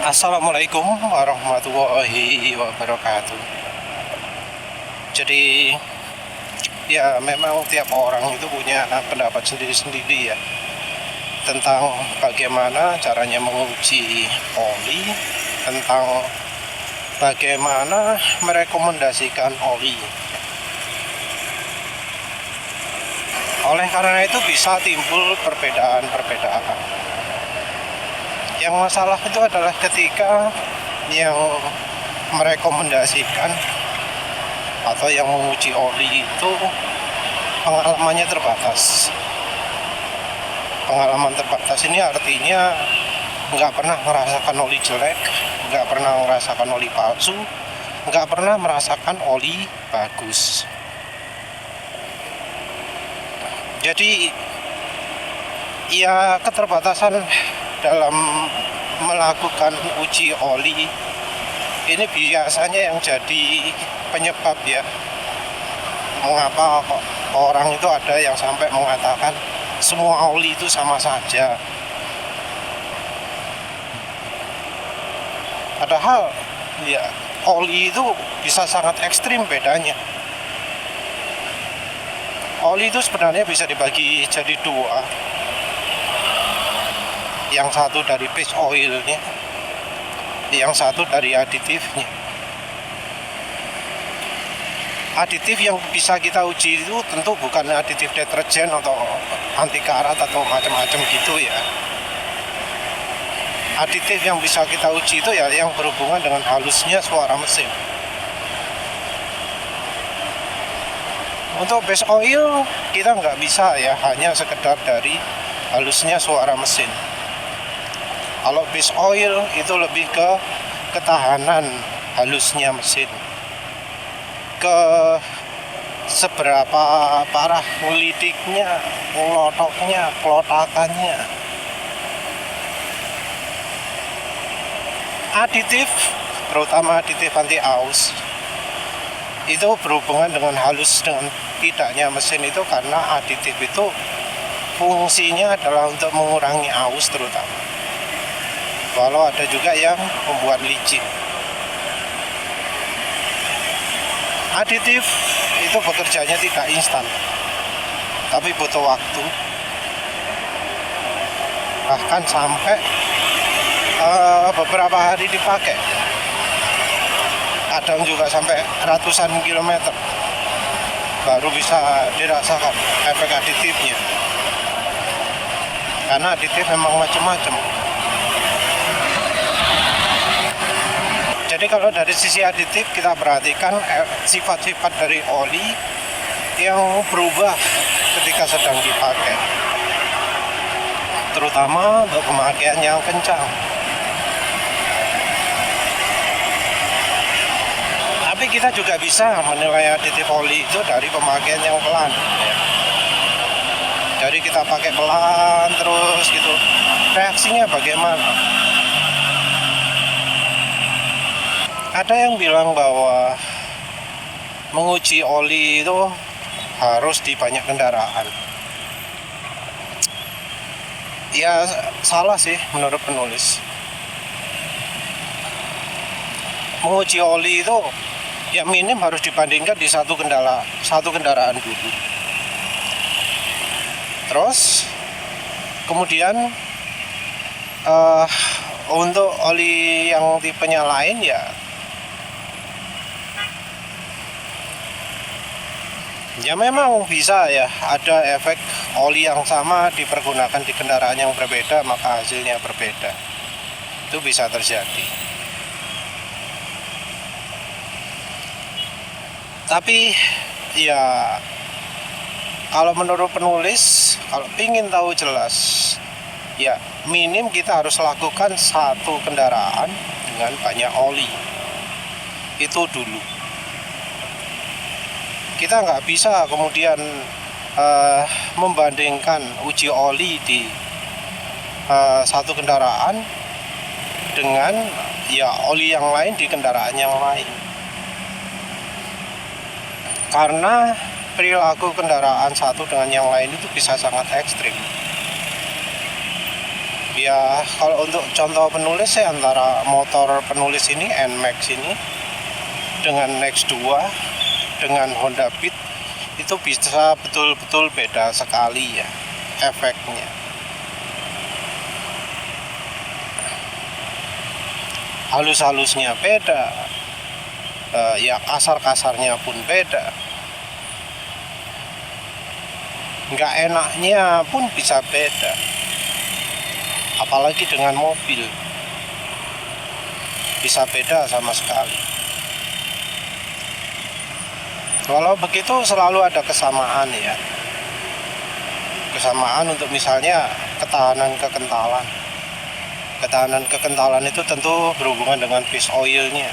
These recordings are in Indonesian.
Assalamualaikum warahmatullahi wabarakatuh. Jadi ya memang tiap orang itu punya pendapat sendiri-sendiri ya tentang bagaimana caranya menguji oli, tentang bagaimana merekomendasikan oli. Oleh karena itu bisa timbul perbedaan-perbedaan. Yang masalah itu adalah ketika yang merekomendasikan atau yang menguji oli itu pengalamannya terbatas. Pengalaman terbatas ini artinya nggak pernah merasakan oli jelek, nggak pernah merasakan oli palsu, nggak pernah merasakan oli bagus. Jadi ya keterbatasan dalam melakukan uji oli ini biasanya yang jadi penyebab ya mengapa kok orang itu ada yang sampai mengatakan semua oli itu sama saja. Padahal ya oli itu bisa sangat ekstrim bedanya. Oli itu sebenarnya bisa dibagi jadi dua. Yang satu dari base oilnya, yang satu dari aditifnya. Aditif yang bisa kita uji itu tentu bukan aditif deterjen atau anti karat atau macam-macam gitu ya. Aditif yang bisa kita uji itu ya yang berhubungan dengan halusnya suara mesin. Untuk base oil kita nggak bisa ya hanya sekedar dari halusnya suara mesin. Kalau base oil itu lebih ke ketahanan halusnya mesin, ke seberapa parah ngelitiknya, ngelotoknya, kelotakannya. Aditif, terutama aditif anti aus, itu berhubungan dengan halus dengan tidaknya mesin itu karena aditif itu fungsinya adalah untuk mengurangi aus terutama. Walau ada juga yang membuat licin. Aditif itu bekerjanya tidak instan, tapi butuh waktu. Bahkan sampai beberapa hari dipakai. Kadang juga sampai ratusan kilometer baru bisa dirasakan efek aditifnya. Karena aditif memang macam-macam. Jadi kalau dari sisi aditif kita perhatikan sifat-sifat dari oli yang berubah ketika sedang dipakai, terutama untuk pemakaian yang kencang. Tapi kita juga bisa menilai aditif oli itu dari pemakaian yang pelan. Jadi kita pakai pelan terus gitu, reaksinya bagaimana? Ada yang bilang bahwa menguji oli itu harus di banyak kendaraan. Ya salah sih menurut penulis. Menguji oli itu ya minim harus dibandingkan di satu kendaraan dulu. Terus kemudian untuk oli yang tipenya lain ya memang bisa ya ada efek oli yang sama dipergunakan di kendaraan yang berbeda maka hasilnya berbeda. Itu bisa terjadi. Tapi ya kalau menurut penulis, kalau ingin tahu jelas ya minim kita harus lakukan satu kendaraan dengan banyak oli. Itu dulu. Kita nggak bisa kemudian membandingkan uji oli di satu kendaraan dengan ya oli yang lain di kendaraan yang lain. Karena perilaku kendaraan satu dengan yang lain itu bisa sangat ekstrim. Ya kalau untuk contoh penulis saya antara motor penulis ini NMAX ini dengan Nex 2 dengan Honda Beat itu bisa betul-betul beda sekali ya efeknya. Halus-halusnya beda, ya kasar-kasarnya pun beda, nggak enaknya pun bisa beda. Apalagi dengan mobil bisa beda sama sekali. Walau begitu selalu ada kesamaan ya. Kesamaan untuk misalnya ketahanan kekentalan. Ketahanan kekentalan itu tentu berhubungan dengan base oilnya.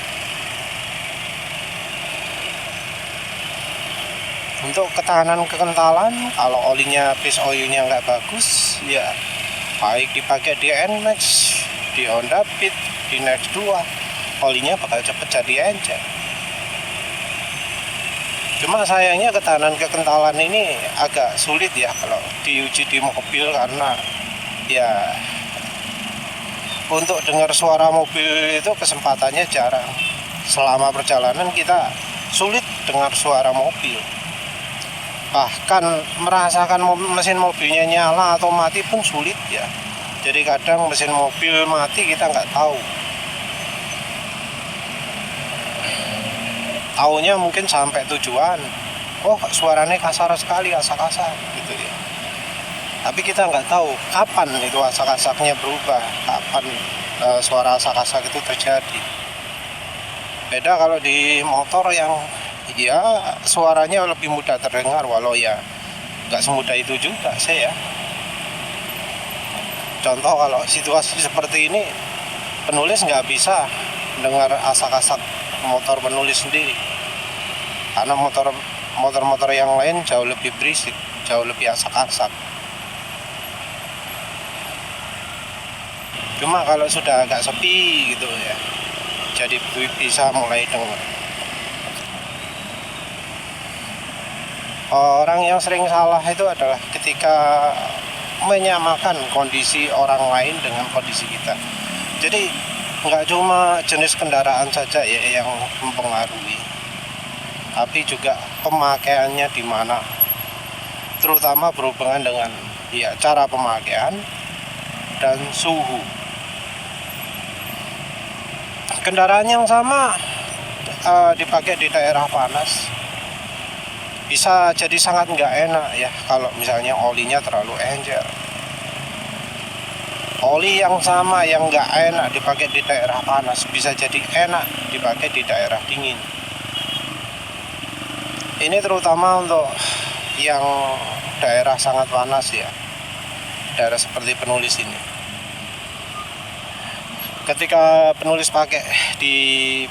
Untuk ketahanan kekentalan, kalau olinya base oilnya nggak bagus, ya baik dipakai di NMAX, di Honda Beat, di Nex 2, olinya bakal cepet jadi encer. Cuma sayangnya ketahanan kekentalan ini agak sulit ya kalau diuji di mobil, karena ya untuk dengar suara mobil itu kesempatannya jarang. Selama perjalanan kita sulit dengar suara mobil. Bahkan merasakan mesin mobilnya nyala atau mati pun sulit ya. Jadi kadang mesin mobil mati kita nggak tahu. Taunya mungkin sampai tujuan, oh suaranya kasar sekali, asak-asak gitu ya. Tapi kita nggak tahu kapan itu asak-asaknya berubah, kapan suara asak-asak itu terjadi. Beda kalau di motor yang ya suaranya lebih mudah terdengar, walau ya nggak semudah itu juga sih ya. Contoh kalau situasi seperti ini, penulis nggak bisa dengar asak-asak motor penulis sendiri, karena motor-motor yang lain jauh lebih berisik, jauh lebih asak-asak. Cuma kalau sudah agak sepi gitu ya, jadi bisa mulai dengar. Orang yang sering salah itu adalah ketika menyamakan kondisi orang lain dengan kondisi kita. Jadi nggak cuma jenis kendaraan saja ya yang mempengaruhi, tapi juga pemakaiannya di mana, terutama berhubungan dengan ya cara pemakaian dan suhu. Kendaraan yang sama dipakai di daerah panas bisa jadi sangat nggak enak ya kalau misalnya olinya terlalu encer. Oli yang sama yang nggak enak dipakai di daerah panas bisa jadi enak dipakai di daerah dingin. Ini terutama untuk yang daerah sangat panas ya, daerah seperti penulis ini. Ketika penulis pakai di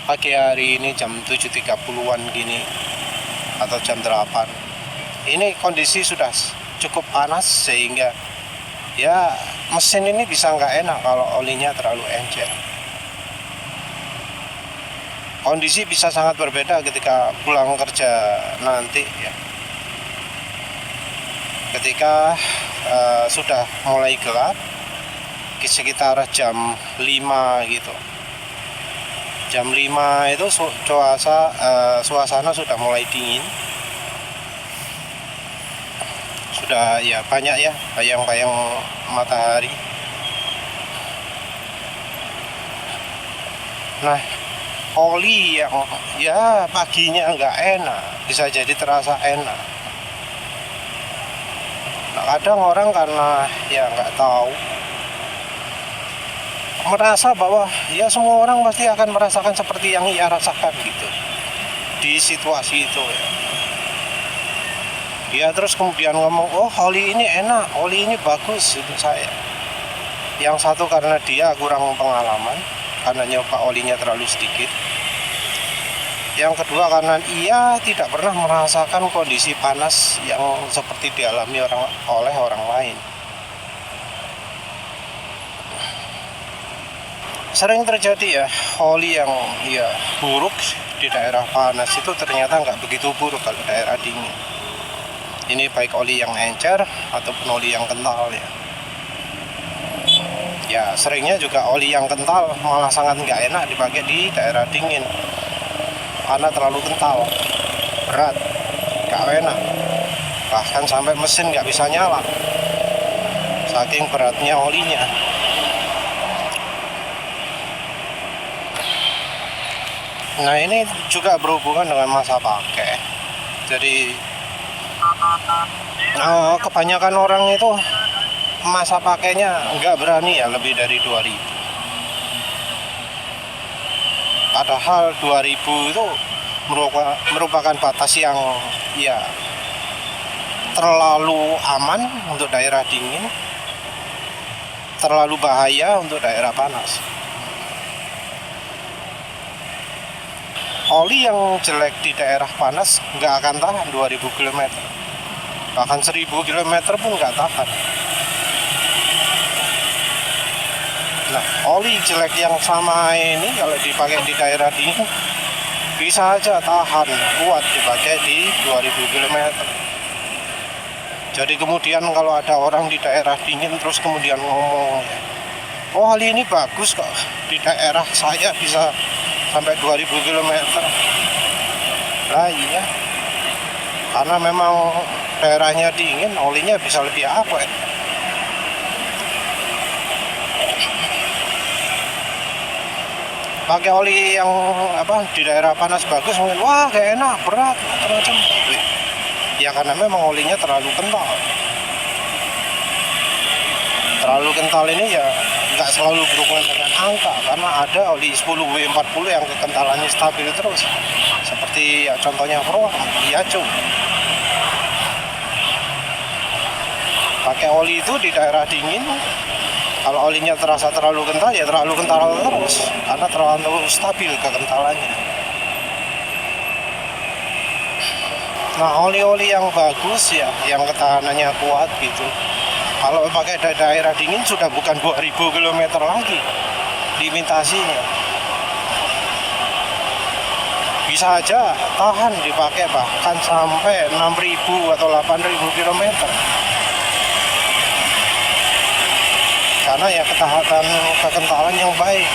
pagi hari ini jam 7.30-an gini atau jam 8, ini kondisi sudah cukup panas sehingga ya mesin ini bisa nggak enak kalau olinya terlalu encer. Kondisi bisa sangat berbeda ketika pulang kerja nanti ya. Ketika sudah mulai gelap, sekitar jam 5 gitu. Jam 5 itu suasana sudah mulai dingin. Sudah ya banyak ya bayang-bayang matahari. Nah, oli yang ya paginya nggak enak bisa jadi terasa enak. Nah, kadang orang karena ya nggak tahu, merasa bahwa ya semua orang pasti akan merasakan seperti yang ia rasakan gitu di situasi itu ya. Ya terus kemudian ngomong, oh oli ini enak, oli ini bagus itu saya. Yang satu karena dia kurang pengalaman, karena nyoba olinya terlalu sedikit. Yang kedua karena ia tidak pernah merasakan kondisi panas yang seperti dialami oleh orang lain. Sering terjadi ya, oli yang ya buruk di daerah panas itu ternyata nggak begitu buruk kalau daerah dingin. Ini baik oli yang encer ataupun oli yang kental ya. Ya seringnya juga oli yang kental malah sangat nggak enak dipakai di daerah dingin karena terlalu kental, berat, nggak enak, bahkan sampai mesin nggak bisa nyala saking beratnya olinya. Nah ini juga berhubungan dengan masa pakai. Jadi kebanyakan orang itu masa pakainya nggak berani ya lebih dari 2000. Padahal 2000 itu merupakan batas yang ya terlalu aman untuk daerah dingin, terlalu bahaya untuk daerah panas. Oli yang jelek di daerah panas nggak akan tahan 2000 km, bahkan 1000 km pun nggak tahan. Nah, oli jelek yang sama ini kalau dipakai di daerah dingin bisa aja tahan kuat dipakai di 2000 km. Jadi kemudian kalau ada orang di daerah dingin terus kemudian ngomong, oh oli ini bagus kok, di daerah saya bisa sampai 2000 km. Lah iya, karena memang daerahnya dingin, olinya bisa lebih awet. Pakai oli yang di daerah panas bagus mungkin wah gak enak, berat, macam-macam. Ya karena memang olinya terlalu kental. Terlalu kental ini ya nggak selalu berhubungan dengan angka, karena ada oli 10W40 yang kekentalannya stabil terus. Seperti ya, contohnya Pro, Yacu. Pakai oli itu di daerah dingin, kalau olinya terasa terlalu kental ya terlalu kental terus, karena terlalu stabil kekentalannya. Nah oli-oli yang bagus ya, yang ketahanannya kuat gitu, kalau pakai daerah dingin sudah bukan 2000 km lagi limitasinya. Bisa aja tahan dipakai bahkan sampai 6000 atau 8000 km. Karena ya ketahanan kekentalan yang baik,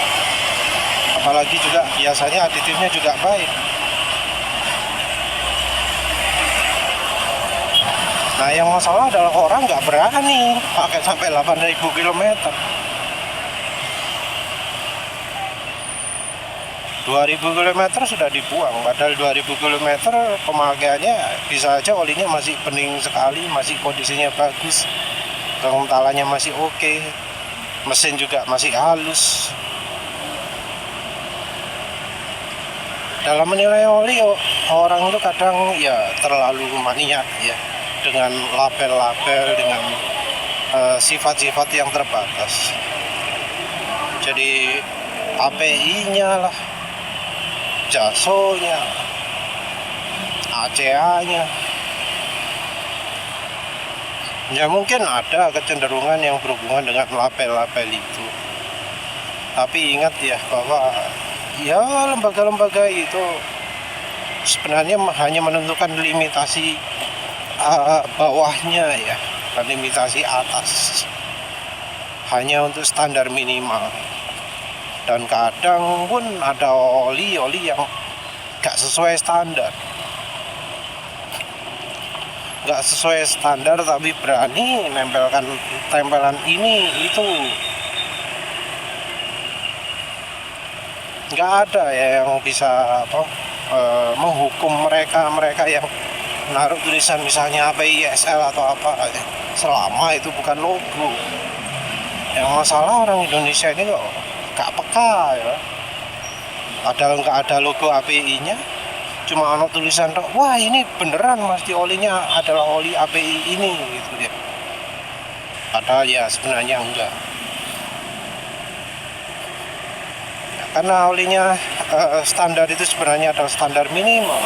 apalagi juga biasanya aditifnya juga baik. Nah yang masalah adalah orang nggak berani pakai sampai 8000 km. 2000 km sudah dibuang, padahal 2000 km pemakaiannya bisa aja olinya masih bening sekali, masih kondisinya bagus, kekentalannya masih oke, mesin juga masih halus. Dalam menilai oli, orang itu kadang ya terlalu maniak ya, dengan label-label, dengan sifat-sifat yang terbatas. Jadi API-nya lah, JASO-nya, ACA-nya. Ya mungkin ada kecenderungan yang berhubungan dengan label-label itu. Tapi ingat ya bahwa ya lembaga-lembaga itu sebenarnya hanya menentukan limitasi bawahnya ya, dan limitasi atas, hanya untuk standar minimal. Dan kadang pun ada oli-oli yang gak sesuai standar, nggak sesuai standar tapi berani nempelkan tempelan ini itu. Nggak ada ya yang bisa menghukum mereka yang naruh tulisan misalnya API ISL atau apa, selama itu bukan logo. Yang masalah orang Indonesia ini kok gak peka ya, padahal nggak ada logo API-nya, cuma ada tulisan wah ini beneran pasti olinya adalah oli API ini gitu ya. Padahal ya sebenarnya enggak. Ya, karena olinya standar itu sebenarnya adalah standar minimal.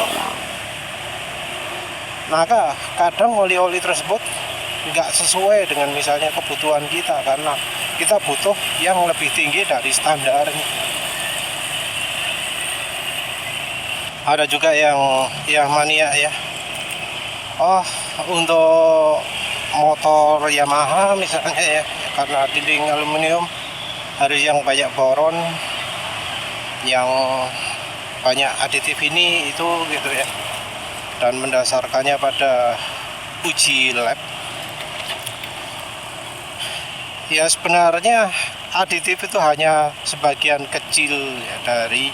Maka kadang oli-oli tersebut nggak sesuai dengan misalnya kebutuhan kita, karena kita butuh yang lebih tinggi dari standarnya. Ada juga yang mania ya, oh untuk motor Yamaha misalnya ya, karena dinding aluminium harus yang banyak boron, yang banyak aditif ini itu gitu ya. Dan mendasarkannya pada uji lab, ya sebenarnya aditif itu hanya sebagian kecil ya, dari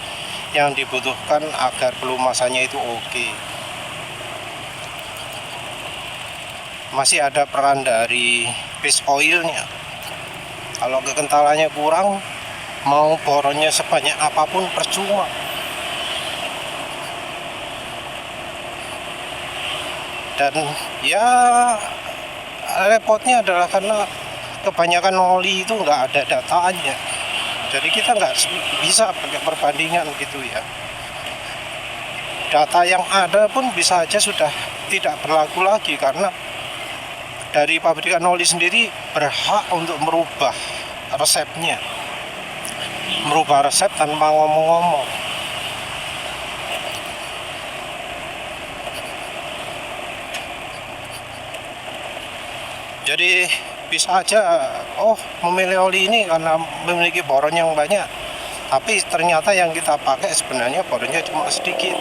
yang dibutuhkan agar pelumasannya itu oke. Masih ada peran dari base oilnya. Kalau kekentalannya kurang, mau boronnya sebanyak apapun percuma. Dan ya repotnya adalah karena kebanyakan oli itu nggak ada datanya, jadi kita nggak bisa pakai perbandingan gitu ya. Data yang ada pun bisa aja sudah tidak berlaku lagi, karena dari pabrikan oli sendiri berhak untuk merubah resepnya, merubah resep tanpa ngomong-ngomong. Jadi bisa aja memilih oli ini karena memiliki boron yang banyak, tapi ternyata yang kita pakai sebenarnya boronnya cuma sedikit.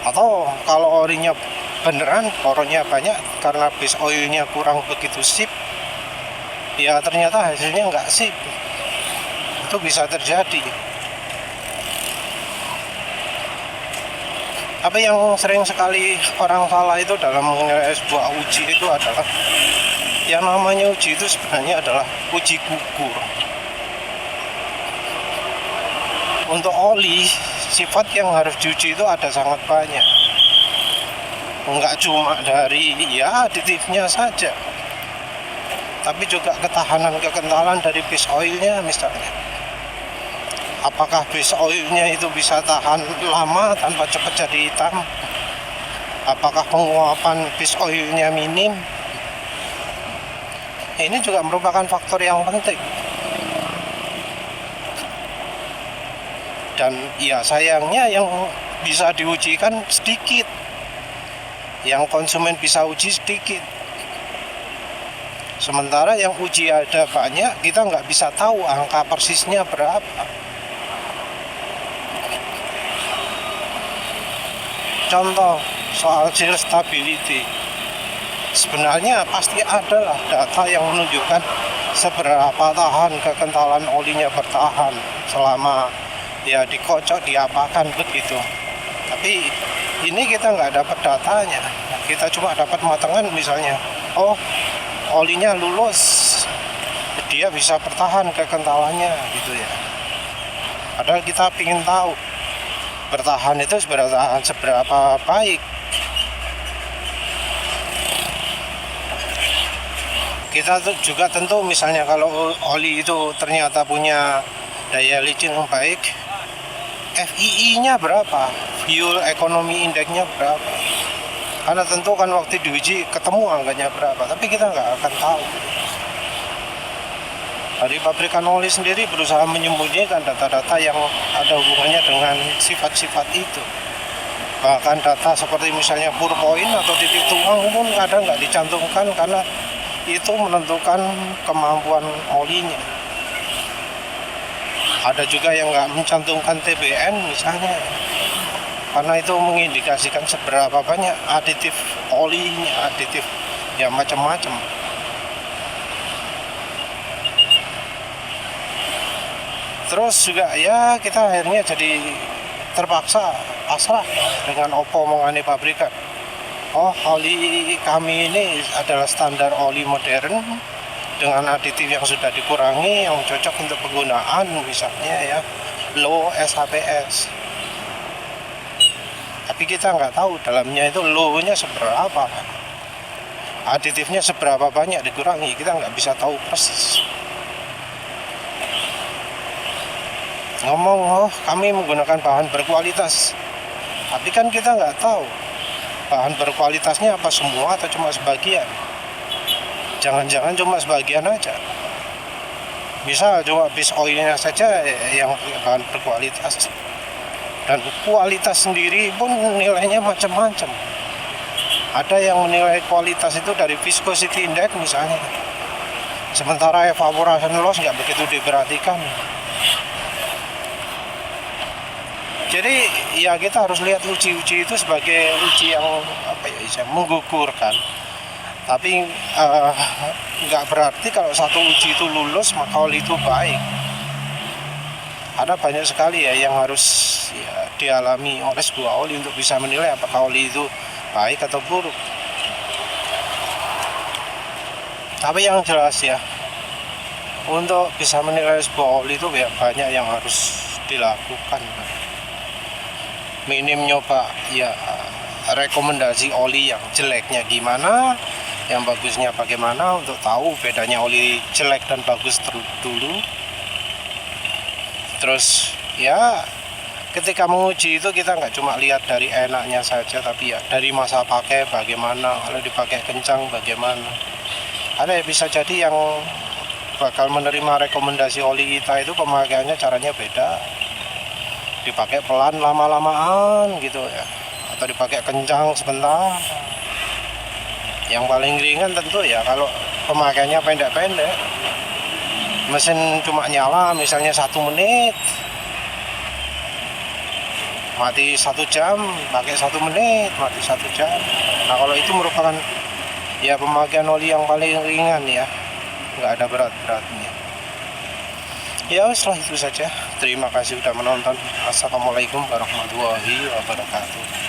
Atau kalau olinya beneran boronnya banyak karena base oilnya kurang begitu sip, ya ternyata hasilnya nggak sip. Itu bisa terjadi. Tapi yang sering sekali orang salah itu dalam menilai sebuah uji itu adalah yang namanya uji itu sebenarnya adalah uji gugur. Untuk oli, sifat yang harus diuji itu ada sangat banyak. Enggak cuma dari aditifnya saja, tapi juga ketahanan kekentalan dari base oilnya misalnya. Apakah base oilnya itu bisa tahan lama tanpa cepat jadi hitam? Apakah penguapan base oilnya minim? Ini juga merupakan faktor yang penting. Dan ya sayangnya yang bisa diuji kan sedikit, yang konsumen bisa uji sedikit. Sementara yang uji ada banyak, kita nggak bisa tahu angka persisnya berapa. Contoh soal shear stability, sebenarnya pasti ada lah data yang menunjukkan seberapa tahan kekentalan olinya bertahan selama ya dikocok, diapakan begitu. Tapi ini kita nggak dapat datanya, kita cuma dapat matengan misalnya, olinya lulus, dia bisa bertahan kekentalannya gitu ya. Padahal kita ingin tahu bertahan itu seberapa baik. Kita juga tentu misalnya kalau oli itu ternyata punya daya licin yang baik, FII-nya berapa, fuel economy index-nya berapa. Karena tentu kan waktu diuji ketemu angkanya berapa, tapi kita nggak akan tahu. Dari pabrikan oli sendiri berusaha menyembunyikan data-data yang ada hubungannya dengan sifat-sifat itu. Bahkan data seperti misalnya pour point atau titik tuang pun kadang nggak dicantumkan karena itu menentukan kemampuan olinya. Ada juga yang nggak mencantumkan TBN misalnya, karena itu mengindikasikan seberapa banyak aditif olinya, aditif ya macam-macam. Terus juga ya kita akhirnya jadi terpaksa pasrah dengan omongan pabrikan. Oli kami ini adalah standar oli modern dengan aditif yang sudah dikurangi, yang cocok untuk penggunaan misalnya ya low SHPS. Tapi kita nggak tahu dalamnya itu low-nya seberapa, aditifnya seberapa banyak dikurangi, kita nggak bisa tahu persis. Ngomong kami menggunakan bahan berkualitas, tapi kan kita nggak tahu bahan berkualitasnya apa semua atau cuma sebagian. Jangan-jangan cuma sebagian aja. Misal cuma base oilnya saja yang bahan berkualitas, dan kualitas sendiri pun nilainya macam-macam. Ada yang menilai kualitas itu dari viscosity index misalnya, sementara evaporation loss nggak begitu diperhatikan. Jadi ya kita harus lihat uji-uji itu sebagai uji yang menggugurkan. Tapi nggak berarti kalau satu uji itu lulus maka oli itu baik. Ada banyak sekali ya yang harus dialami oleh sebuah oli untuk bisa menilai apakah oli itu baik atau buruk. Tapi yang jelas ya, untuk bisa menilai sebuah oli itu banyak yang harus dilakukan. Minim nyoba ya rekomendasi oli yang jeleknya gimana, yang bagusnya bagaimana, untuk tahu bedanya oli jelek dan bagus dulu. Terus ya ketika menguji itu kita nggak cuma lihat dari enaknya saja, tapi ya dari masa pakai bagaimana, kalau dipakai kencang bagaimana. Ada ya bisa jadi yang bakal menerima rekomendasi oli kita itu pemakaiannya caranya beda, dipakai pelan lama-lamaan gitu ya, atau dipakai kencang sebentar. Yang paling ringan tentu ya kalau pemakaiannya pendek-pendek, mesin cuma nyala misalnya 1 menit, mati 1 jam, pakai 1 menit, mati 1 jam. Nah kalau itu merupakan ya pemakaian oli yang paling ringan ya, nggak ada berat-beratnya. Ya setelah itu saja. Terima kasih sudah menonton. Assalamualaikum warahmatullahi wabarakatuh.